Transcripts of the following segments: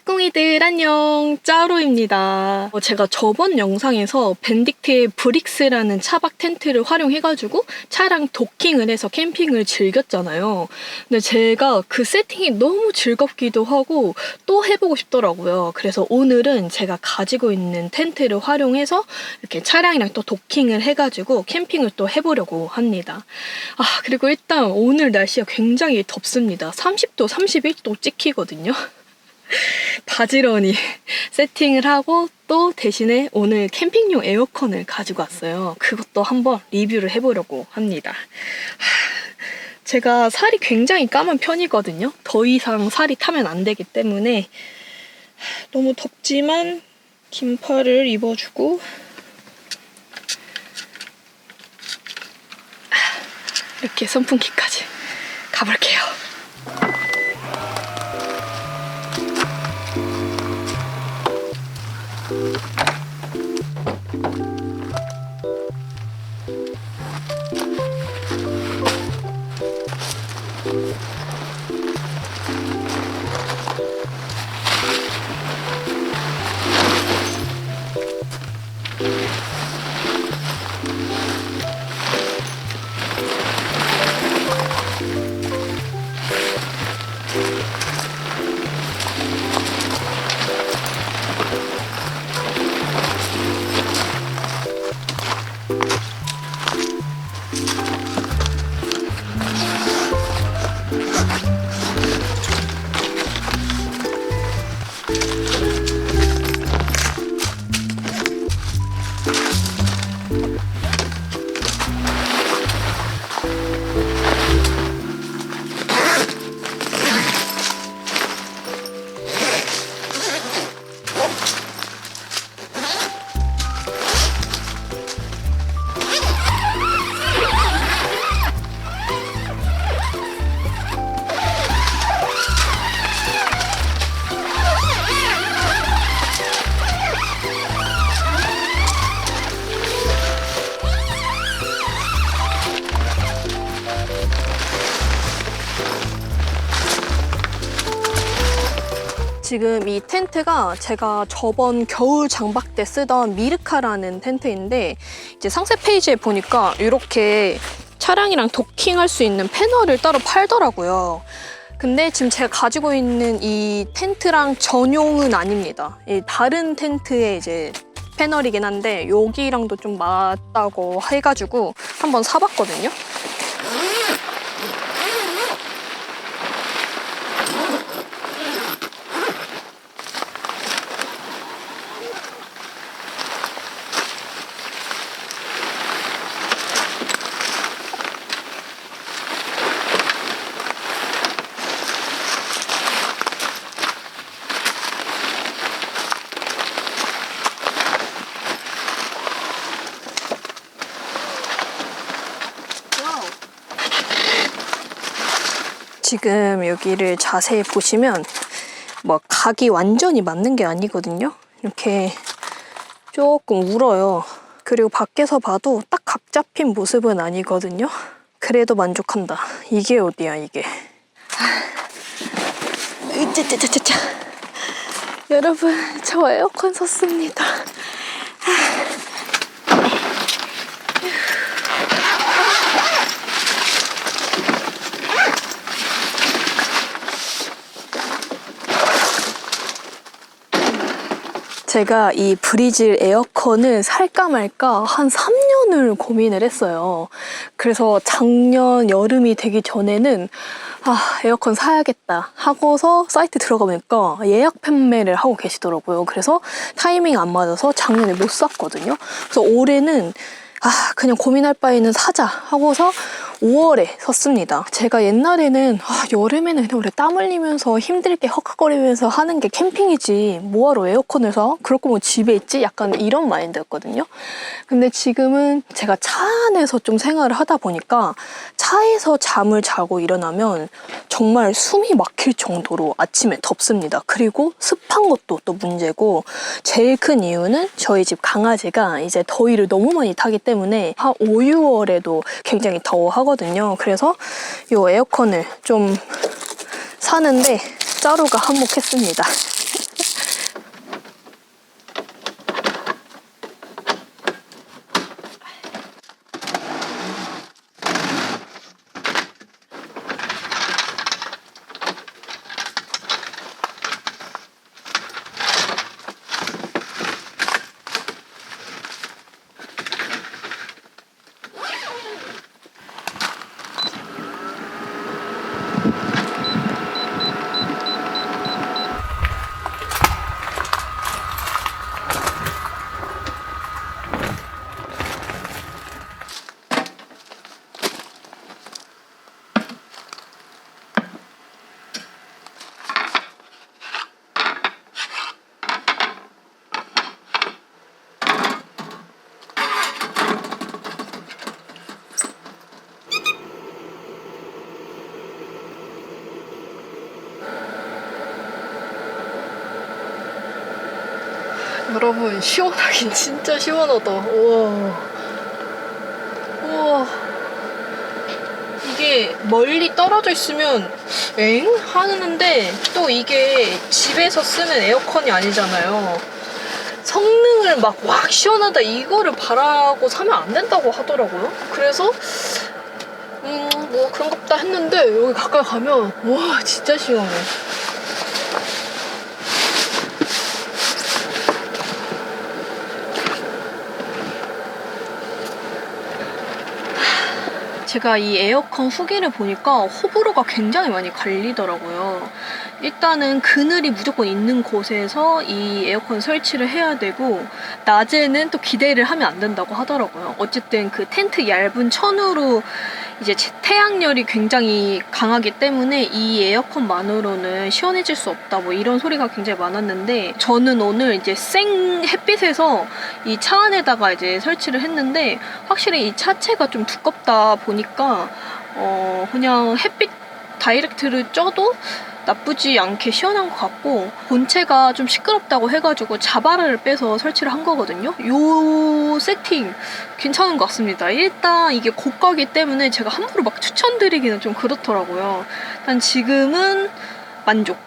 짝꿍이들 안녕, 짜로입니다. 제가 저번 영상에서 벤딕트의 브릭스라는 차박 텐트를 활용해가지고 차랑 도킹을 해서 캠핑을 즐겼잖아요. 근데 제가 그 세팅이 너무 즐겁기도 하고 또 해보고 싶더라고요. 그래서 오늘은 제가 가지고 있는 텐트를 활용해서 이렇게 차량이랑 또 도킹을 해가지고 캠핑을 또 해보려고 합니다. 그리고 일단 오늘 날씨가 굉장히 덥습니다. 30도, 31도 찍히거든요. 바지런히 세팅을 하고 또 대신에 오늘 캠핑용 에어컨을 가지고 왔어요. 그것도 한번 리뷰를 해보려고 합니다. 제가 살이 굉장히 까만 편이거든요. 더 이상 살이 타면 안 되기 때문에 너무 덥지만 긴팔을 입어주고 이렇게 선풍기까지 가볼게요. 지금 이 텐트가 제가 저번 겨울 장박 때 쓰던 미르카라는 텐트인데 이제 상세 페이지에 보니까 이렇게 차량이랑 도킹할 수 있는 패널을 따로 팔더라고요. 근데 지금 제가 가지고 있는 이 텐트랑 전용은 아닙니다. 이 다른 텐트의 이제 패널이긴 한데 여기랑도 좀 맞다고 해가지고 한번 사봤거든요. 지금 여기를 자세히 보시면 뭐 각이 완전히 맞는 게 아니거든요. 이렇게 조금 울어요. 그리고 밖에서 봐도 딱 각 잡힌 모습은 아니거든요. 그래도 만족한다. 이게 어디야 이게. 으짜짜짜짜. 여러분 저 에어컨 샀습니다. 제가 이 브리즐 에어컨을 살까 말까 한 3년을 고민을 했어요. 그래서 작년 여름이 되기 전에는 에어컨 사야겠다 하고서 사이트 들어가보니까 예약 판매를 하고 계시더라고요. 그래서 타이밍 안 맞아서 작년에 못 샀거든요. 그래서 올해는 그냥 고민할 바에는 사자 하고서 5월에 샀습니다. 제가 옛날에는 여름에는 그냥 원래 땀 흘리면서 힘들게 헉헉거리면서 하는 게 캠핑이지 뭐하러 에어컨을 사? 그럴 거면 집에 있지? 약간 이런 마인드였거든요. 근데 지금은 제가 차 안에서 좀 생활을 하다 보니까 차에서 잠을 자고 일어나면 정말 숨이 막힐 정도로 아침에 덥습니다. 그리고 습한 것도 또 문제고 제일 큰 이유는 저희 집 강아지가 이제 더위를 너무 많이 타기 때문에 한 5, 6월에도 굉장히 더워하거든요. 그래서 이 에어컨을 좀 사는데 짜루가 한몫했습니다. 여러분, 시원하긴 진짜 시원하다. 우와. 우와. 이게 멀리 떨어져 있으면 엥? 하는데 또 이게 집에서 쓰는 에어컨이 아니잖아요. 성능을 막 시원하다 이거를 바라고 사면 안 된다고 하더라고요. 그래서 뭐 그런가 보다 했는데 여기 가까이 가면 와 진짜 시원해. 제가 이 에어컨 후기를 보니까 호불호가 굉장히 많이 갈리더라고요. 일단은 그늘이 무조건 있는 곳에서 이 에어컨 설치를 해야 되고, 낮에는 또 기대를 하면 안 된다고 하더라고요. 어쨌든 그 텐트 얇은 천으로 이제 태양열이 굉장히 강하기 때문에 이 에어컨만으로는 시원해질 수 없다, 뭐 이런 소리가 굉장히 많았는데, 저는 오늘 이제 생 햇빛에서 이 차 안에다가 이제 설치를 했는데 확실히 이 차체가 좀 두껍다 보니까 그냥 햇빛 다이렉트를 쪄도 나쁘지 않게 시원한 것 같고, 본체가 좀 시끄럽다고 해가지고 자바라를 빼서 설치를 한 거거든요. 요 세팅 괜찮은 것 같습니다. 일단 이게 고가기 때문에 제가 함부로 막 추천드리기는 좀 그렇더라고요. 일단 지금은 만족.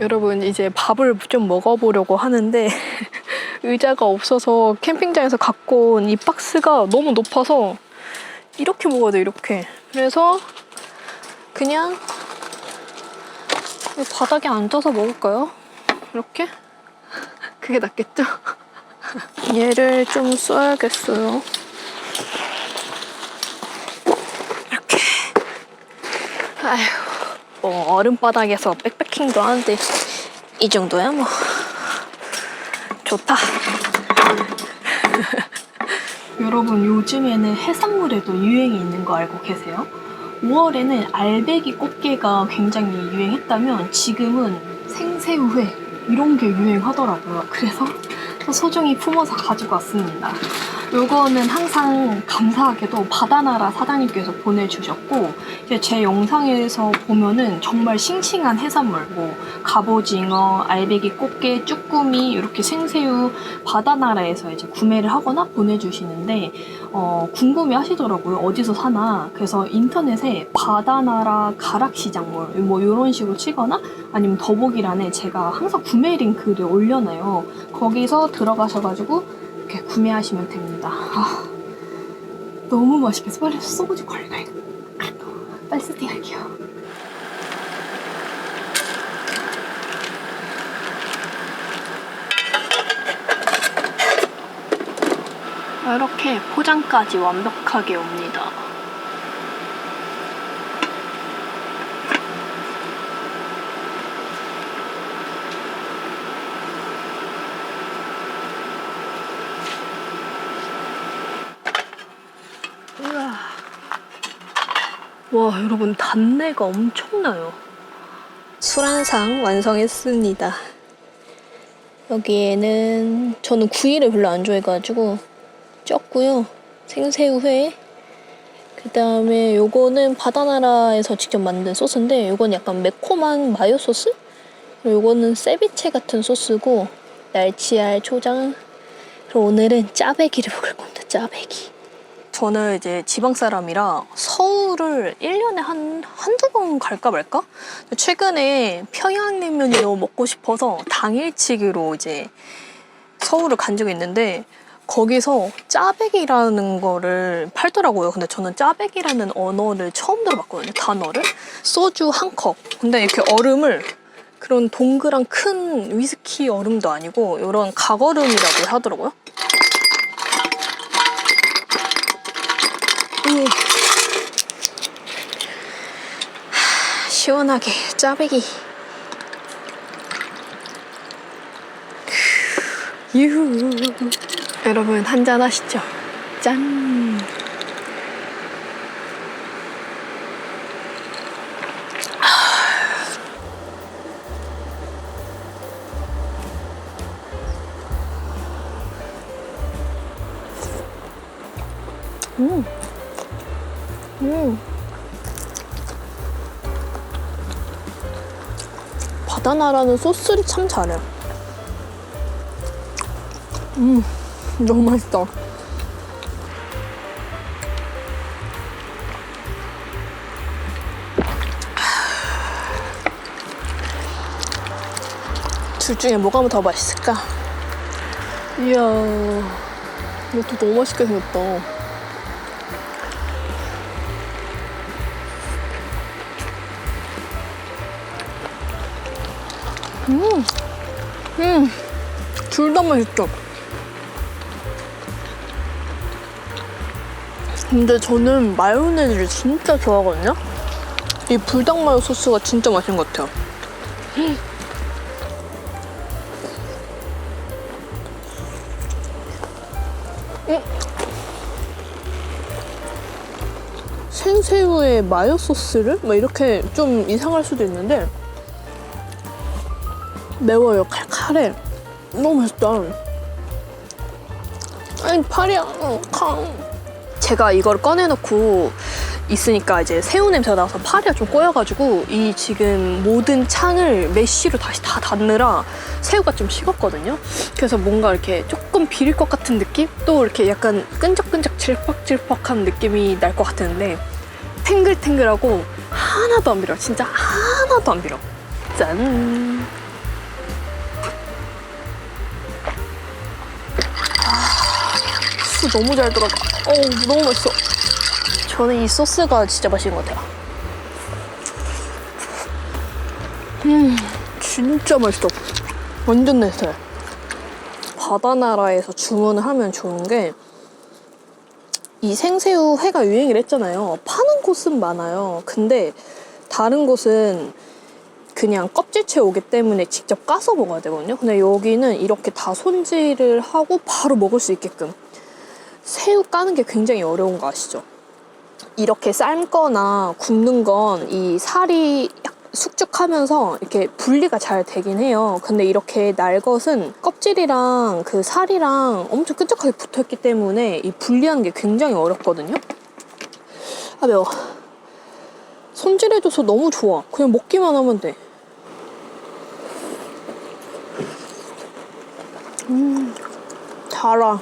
여러분, 이제 밥을 좀 먹어보려고 하는데 의자가 없어서 캠핑장에서 갖고 온 이 박스가 너무 높아서 이렇게 먹어야 돼, 이렇게. 그래서 그냥 바닥에 앉아서 먹을까요? 이렇게? 그게 낫겠죠? 얘를 좀 써야겠어요. 이렇게. 아휴, 뭐 얼음바닥에서 백패킹도 하는데 이 정도야 뭐. 좋다. 여러분, 요즘에는 해산물에도 유행이 있는 거 알고 계세요? 5월에는 알배기 꽃게가 굉장히 유행했다면 지금은 생새우회 이런 게 유행하더라고요. 그래서 소중히 품어서 가지고 왔습니다. 요거는 항상 감사하게도 바다나라 사장님께서 보내주셨고, 이제 제 영상에서 보면은 정말 싱싱한 해산물, 뭐 갑오징어, 알배기 꽃게, 쭈꾸미, 이렇게 생새우 바다나라에서 이제 구매를 하거나 보내주시는데 궁금해 하시더라고요. 어디서 사나. 그래서 인터넷에 바다나라 가락시장 뭐 이런 식으로 치거나 아니면 더보기란에 제가 항상 구매 링크를 올려놔요. 거기서 들어가셔가지고 이렇게 구매하시면 됩니다. 너무 맛있겠어. 빨리 소고기 걸려요. 빨리 세팅할게요. 이렇게 포장까지 완벽하게 옵니다. 와, 여러분, 단내가 엄청나요. 술 한 상 완성했습니다. 여기에는 저는 구이를 별로 안 좋아해가지고 쪘고요. 생새우회. 그 다음에 요거는 바다나라에서 직접 만든 소스인데 요건 약간 매콤한 마요 소스? 그리고 요거는 세비체 같은 소스고, 날치알, 초장. 그리고 오늘은 짜배기를 먹을 겁니다. 짜배기. 저는 이제 지방 사람이라 서울을 1년에 한두 번 갈까 말까? 최근에 평양냉면이 너무 먹고 싶어서 당일치기로 이제 서울을 간 적이 있는데, 거기서 짜배기라는 거를 팔더라고요. 근데 저는 짜배기라는 언어를 처음 들어봤거든요. 단어를. 소주 한 컵. 근데 이렇게 얼음을 그런 동그란 큰 위스키 얼음도 아니고 이런 각얼음이라고 하더라고요. 시원하게 짜배기. 유후. 여러분 한잔 하시죠. 짠. 바다나라는 소스를 참 잘해. 너무 맛있다. 둘 중에 뭐가 더 맛있을까? 이야, 이것도 너무 맛있게 생겼다. 둘 다 맛있죠? 근데 저는 마요네즈를 진짜 좋아하거든요? 이 불닭마요 소스가 진짜 맛있는 것 같아요. 생새우에 마요 소스를? 막 이렇게 좀 이상할 수도 있는데 매워요. 칼칼해. 너무 맛있다. 아니 파리야. 제가 이걸 꺼내놓고 있으니까 이제 새우 냄새가 나서 파리가 좀 꼬여가지고 이 지금 모든 창을 메쉬로 다시 다 닫느라 새우가 좀 식었거든요. 그래서 뭔가 이렇게 조금 비릴 것 같은 느낌? 또 이렇게 약간 끈적끈적 질퍽질퍽한 느낌이 날 것 같은데 탱글탱글하고 하나도 안 비려. 진짜 하나도 안 비려. 짠! 소스 너무 잘 들어가. 너무 맛있어. 저는 이 소스가 진짜 맛있는 것 같아요. 진짜 맛있어. 완전 내 스타일. 바다나라에서 주문을 하면 좋은 게 이 생새우 회가 유행을 했잖아요. 파는 곳은 많아요. 근데 다른 곳은 그냥 껍질째 오기 때문에 직접 까서 먹어야 되거든요. 근데 여기는 이렇게 다 손질을 하고 바로 먹을 수 있게끔. 새우 까는 게 굉장히 어려운 거 아시죠? 이렇게 삶거나 굽는 건 이 살이 숙죽하면서 이렇게 분리가 잘 되긴 해요. 근데 이렇게 날 것은 껍질이랑 그 살이랑 엄청 끈적하게 붙어있기 때문에 이 분리하는 게 굉장히 어렵거든요. 아 매워. 손질해줘서 너무 좋아. 그냥 먹기만 하면 돼. 달아.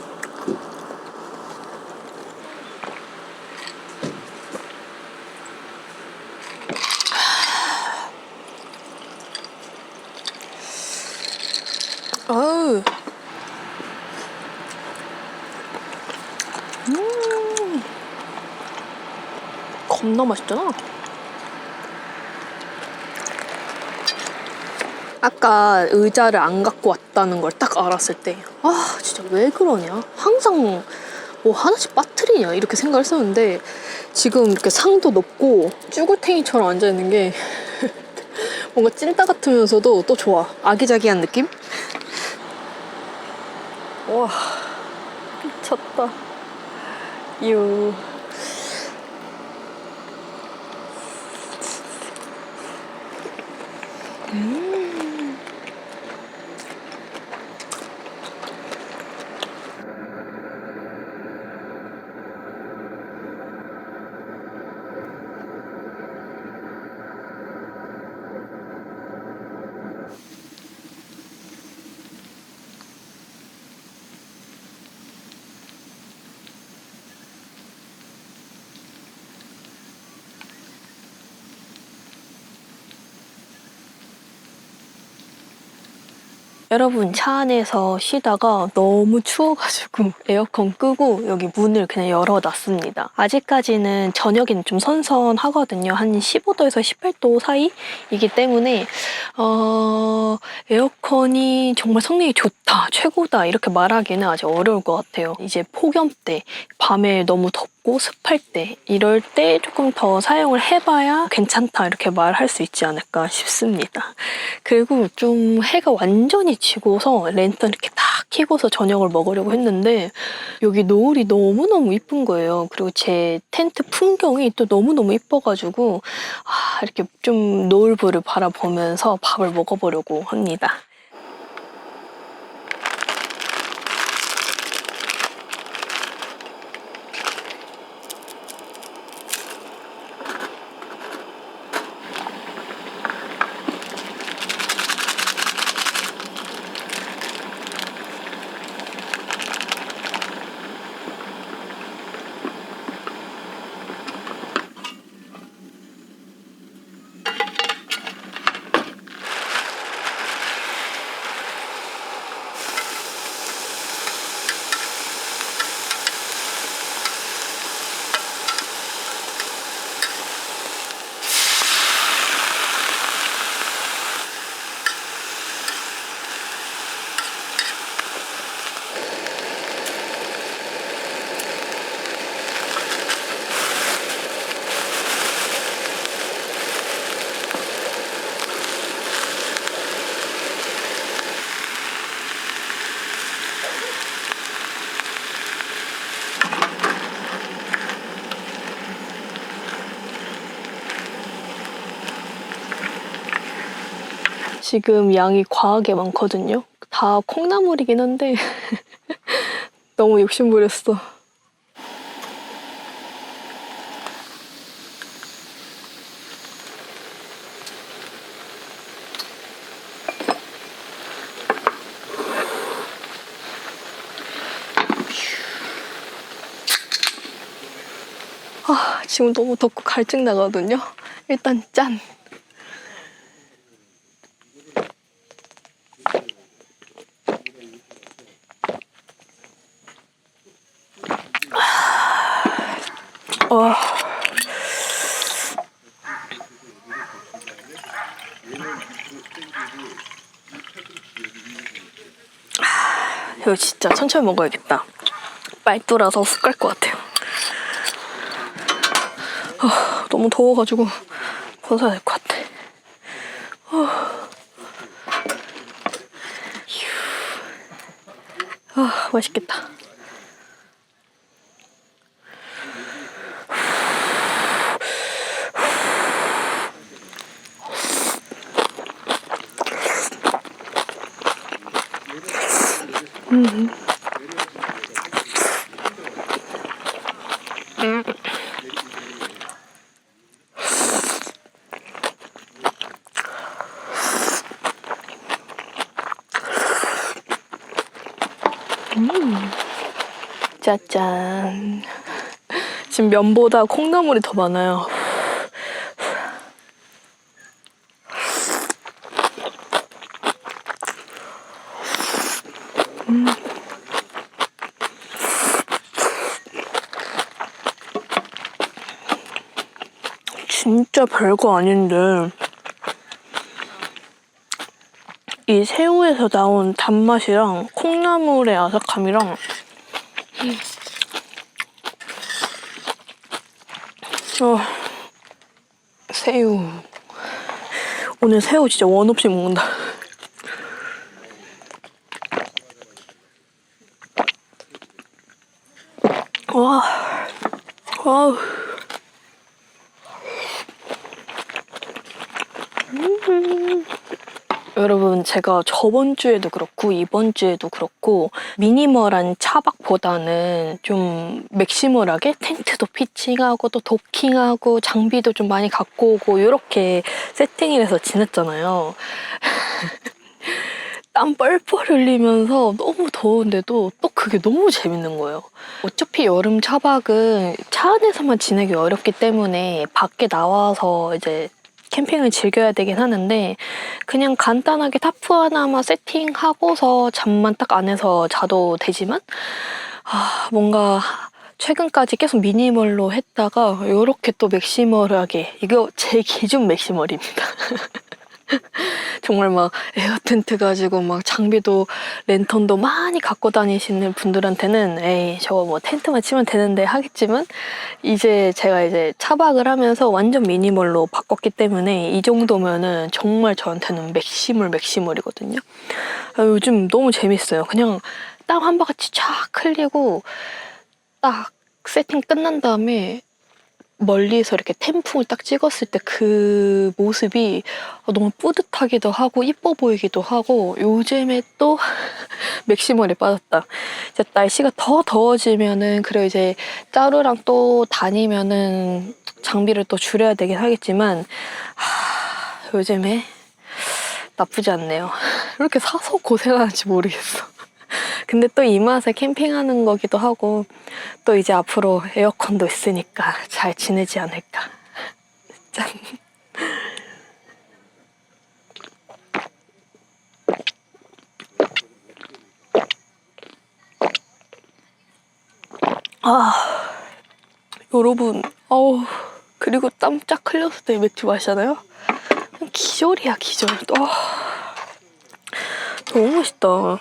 아우. 겁나 맛있잖아. 아까 의자를 안 갖고 왔다는 걸 딱 알았을 때 아 진짜 왜 그러냐? 항상 뭐 하나씩 빠뜨리냐? 이렇게 생각했었는데 지금 이렇게 상도 높고 쭈구탱이처럼 앉아있는 게 뭔가 찐따 같으면서도 또 좋아. 아기자기한 느낌? 와 미쳤다. 유. 여러분 차 안에서 쉬다가 너무 추워가지고 에어컨 끄고 여기 문을 그냥 열어놨습니다. 아직까지는 저녁에는 좀 선선하거든요. 한 15도에서 18도 사이이기 때문에 에어컨이 정말 성능이 좋다, 최고다 이렇게 말하기는 아직 어려울 것 같아요. 이제 폭염 때, 밤에 너무 덥고 습할 때 이럴 때 조금 더 사용을 해봐야 괜찮다 이렇게 말할 수 있지 않을까 싶습니다. 그리고 좀 해가 완전히 지고서 랜턴 이렇게 딱 켜고서 저녁을 먹으려고 했는데 여기 노을이 너무너무 이쁜 거예요. 그리고 제 텐트 풍경이 또 너무너무 이뻐가지고 이렇게 좀 노을부를 바라보면서 밥을 먹어보려고 합니다. 지금 양이 과하게 많거든요. 다 콩나물이긴 한데 너무 욕심부렸어. 지금 너무 덥고 갈증 나거든요. 일단 짠! 이거 진짜 천천히 먹어야겠다. 빨뚜라서 훅 갈 것 같아요. 너무 더워가지고 벗어야 될 것 같아. 맛있겠다. 짜잔. 지금 면보다 콩나물이 더 많아요. 진짜 별거 아닌데 이 새우에서 나온 단맛이랑 콩나물의 아삭함이랑 새우. 오늘 새우 진짜 원 없이 먹는다. 와. 와우. 여러분, 제가 저번 주에도 그렇고 이번 주에도 그렇고 미니멀한 차박보다는 좀 맥시멀하게 텐트도 피칭하고 또 도킹하고 장비도 좀 많이 갖고 오고 이렇게 세팅을 해서 지냈잖아요. 땀 뻘뻘 흘리면서 너무 더운데도 또 그게 너무 재밌는 거예요. 어차피 여름 차박은 차 안에서만 지내기 어렵기 때문에 밖에 나와서 이제 캠핑을 즐겨야 되긴 하는데 그냥 간단하게 타프 하나만 세팅하고서 잠만 딱 안에서 자도 되지만 뭔가 최근까지 계속 미니멀로 했다가 이렇게 또 맥시멀하게, 이거 제 기준 맥시멀입니다. 정말 막 에어 텐트 가지고 막 장비도 랜턴도 많이 갖고 다니시는 분들한테는 에이 저거 뭐 텐트만 치면 되는데 하겠지만 이제 제가 이제 차박을 하면서 완전 미니멀로 바꿨기 때문에 이 정도면은 정말 저한테는 맥시물이거든요. 요즘 너무 재밌어요. 그냥 딱 한 바가지 쫙 흘리고 딱 세팅 끝난 다음에 멀리서 이렇게 템풍을 딱 찍었을 때 그 모습이 너무 뿌듯하기도 하고 이뻐 보이기도 하고 요즘에 또 맥시멀에 빠졌다. 이제 날씨가 더 더워지면은 그래 이제 짜루랑 또 다니면은 장비를 또 줄여야 되긴 하겠지만 요즘에 나쁘지 않네요. 왜 이렇게 사서 고생하는지 모르겠어. 근데 또 이 맛에 캠핑하는 거기도 하고 또 이제 앞으로 에어컨도 있으니까 잘 지내지 않을까. 짠. 여러분, 그리고 땀 쫙 흘렸을 때 맥주 마시잖아요? 기절이야, 기절. 너무 맛있다.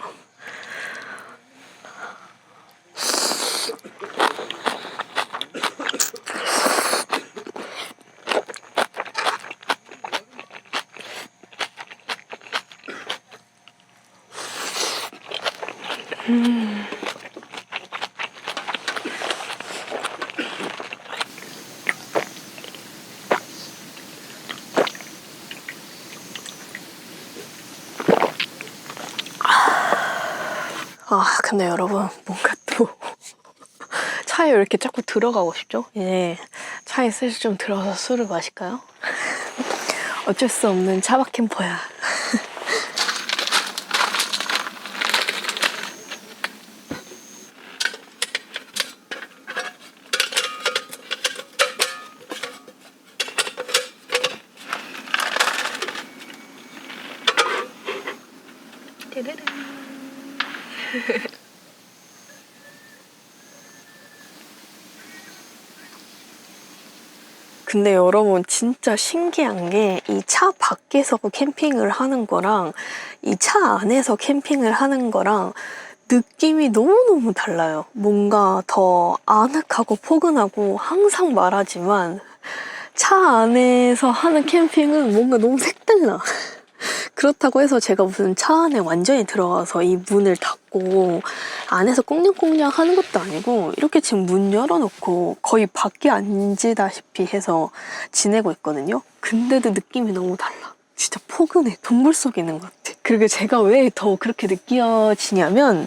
근데 여러분, 뭔가 또 차에 왜 이렇게 자꾸 들어가고 싶죠? 이제 차에 슬슬 좀 들어가서 술을 마실까요? 어쩔 수 없는 차박 캠퍼야. 근데 여러분 진짜 신기한 게 이 차 밖에서 캠핑을 하는 거랑 이 차 안에서 캠핑을 하는 거랑 느낌이 너무너무 달라요. 뭔가 더 아늑하고 포근하고 항상 말하지만 차 안에서 하는 캠핑은 뭔가 너무 색달라. 그렇다고 해서 제가 무슨 차 안에 완전히 들어가서 이 문을 닫고 안에서 꽁냥꽁냥 하는 것도 아니고 이렇게 지금 문 열어놓고 거의 밖에 앉으다시피 해서 지내고 있거든요. 근데도 느낌이 너무 달라. 진짜 포근해. 동굴 속에 있는 것 같아. 그리고 제가 왜 더 그렇게 느껴지냐면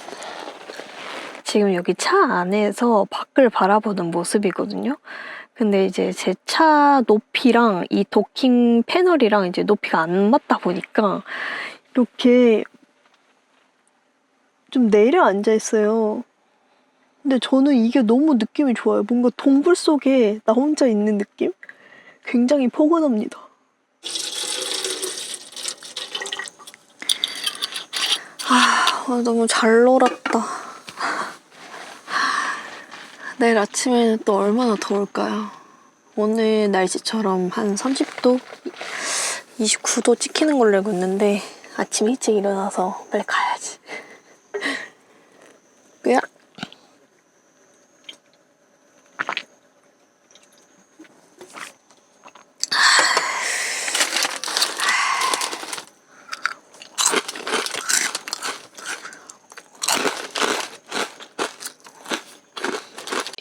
지금 여기 차 안에서 밖을 바라보는 모습이거든요. 근데 이제 제 차 높이랑 이 도킹 패널이랑 이제 높이가 안 맞다 보니까 이렇게 좀 내려앉아 있어요. 근데 저는 이게 너무 느낌이 좋아요. 뭔가 동굴 속에 나 혼자 있는 느낌? 굉장히 포근합니다. 오늘 너무 잘 놀았다. 내일 아침에는 또 얼마나 더울까요? 오늘 날씨처럼 한 30도? 29도 찍히는 걸로 알고 있는데 아침 일찍 일어나서 빨리 가야지. 뭐야?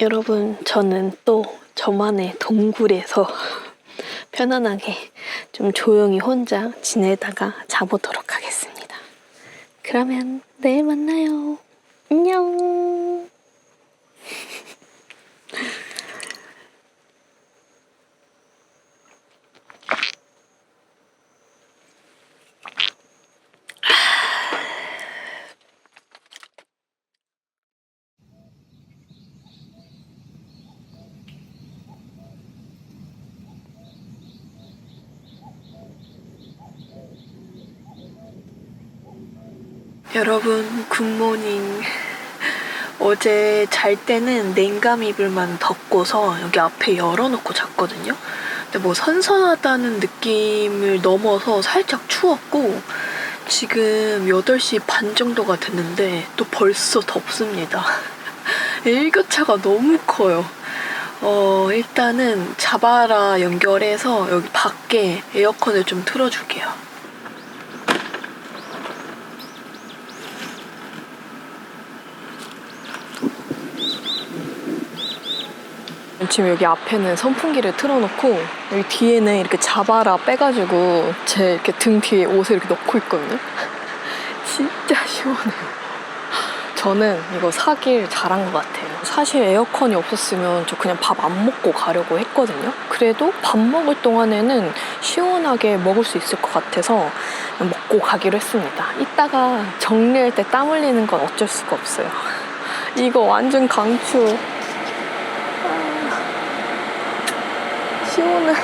여러분, 저는 또 저만의 동굴에서 편안하게 좀 조용히 혼자 지내다가 자보도록 하겠습니다. 그러면 내일 만나요. 안녕. 여러분, 굿모닝. 어제 잘 때는 냉감 이불만 덮고서 여기 앞에 열어놓고 잤거든요. 근데 뭐 선선하다는 느낌을 넘어서 살짝 추웠고 지금 8시 반 정도가 됐는데 또 벌써 덥습니다. 일교차가 너무 커요. 일단은 자바라 연결해서 여기 밖에 에어컨을 좀 틀어줄게요. 지금 여기 앞에는 선풍기를 틀어놓고 여기 뒤에는 이렇게 자바라 빼가지고 제 이렇게 등 뒤에 옷을 이렇게 넣고 있거든요. 진짜 시원해요. 저는 이거 사길 잘한 것 같아요. 사실 에어컨이 없었으면 저 그냥 밥 안 먹고 가려고 했거든요. 그래도 밥 먹을 동안에는 시원하게 먹을 수 있을 것 같아서 먹고 가기로 했습니다. 이따가 정리할 때 땀 흘리는 건 어쩔 수가 없어요. 이거 완전 강추. 시원해.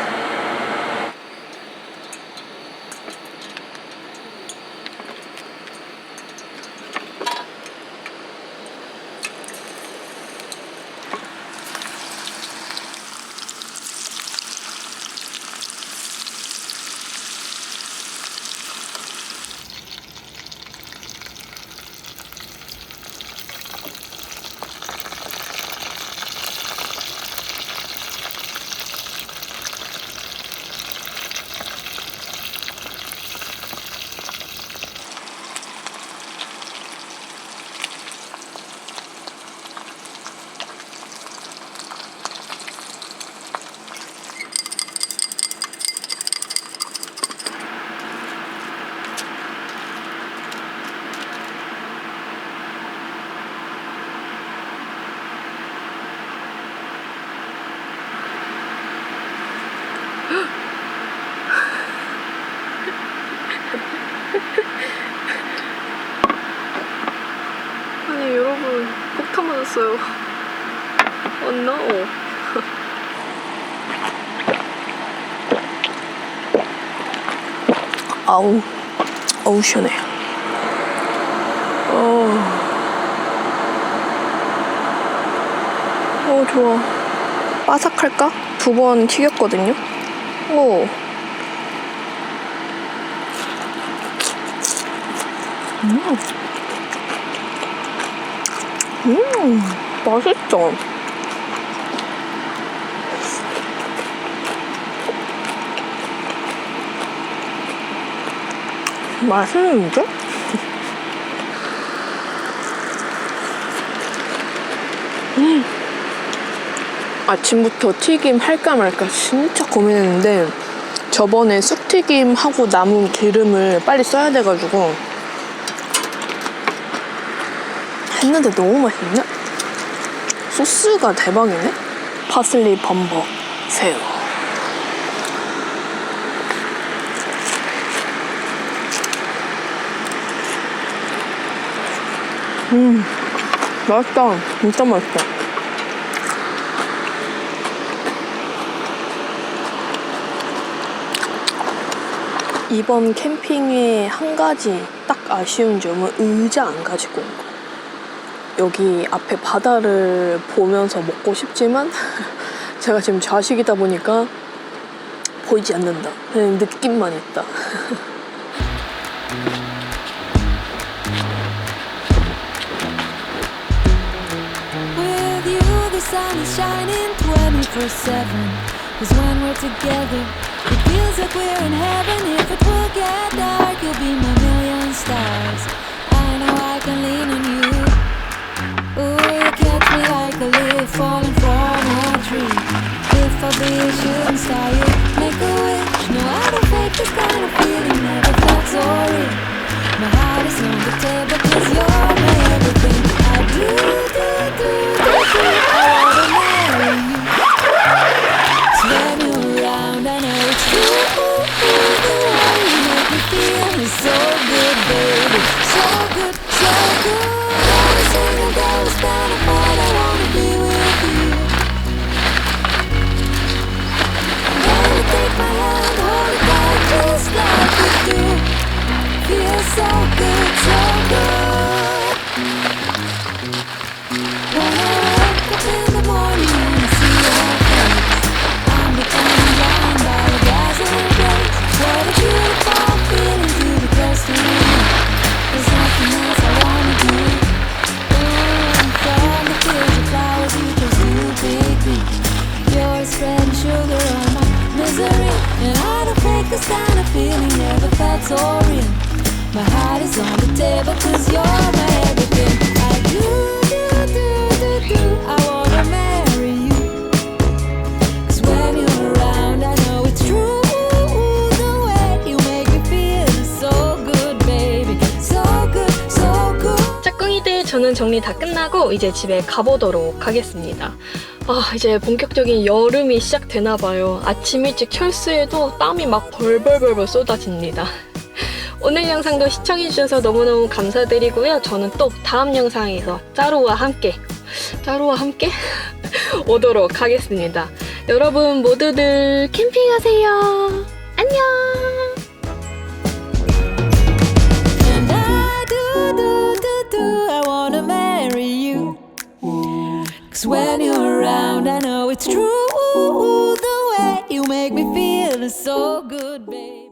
아니 여러분 폭탄 맞았어요. Oh no. 아우 시원해. 좋아. 바삭할까? 2번 튀겼거든요. 오. 맛있죠? 맛있는데? 아침부터 튀김 할까 말까 진짜 고민했는데 저번에 쑥튀김 하고 남은 기름을 빨리 써야 돼가지고 했는데 너무 맛있네? 소스가 대박이네? 파슬리, 범벅, 새우. 맛있다. 진짜 맛있다. 이번 캠핑에 한 가지 딱 아쉬운 점은 의자 안 가지고 온 거. 여기 앞에 바다를 보면서 먹고 싶지만 제가 지금 좌식이다 보니까 보이지 않는다. 그냥 느낌만 있다. With you the sun is shining 24/7. 'Cause when we're together it feels like we're in heaven. If it will get dark you'll be my million stars. I know I can lean on you. Ooh, you catch me like a leaf falling from a tree. If I'll be a shooting star, you make a wish. No, I don't fake this kind of feeling, never felt so real. My heart is on the table 'cause you're my everything. I do. I wanna marry you. Turn you around, I know it's true. The way you make me feel is so good, baby. So good, so good. Every single day we spend apart, I wanna be with you. When you take my hand, hold it tight just like we do. Feels so good, so good. When I wake up in the morning and see your face, I'm the only one My heart is on the table 'cause you're my everything. I do. I wanna marry you. 'Cause when you're around, I know it's true. The way you make me feel is so good, baby. So good, so good. 짝꿍이들, 저는 정리 다 끝나고 이제 집에 가보도록 하겠습니다. 이제 본격적인 여름이 시작되나봐요. 아침 일찍 철수해도 땀이 막 벌벌벌 쏟아집니다. 오늘 영상도 시청해주셔서 너무너무 감사드리고요. 저는 또 다음 영상에서 짜루와 함께 오도록 하겠습니다. 여러분 모두들 캠핑하세요. 안녕. And I do. I wanna marry you. 'Cause when you're around, I know it's true. The way you make me feel is so good, babe.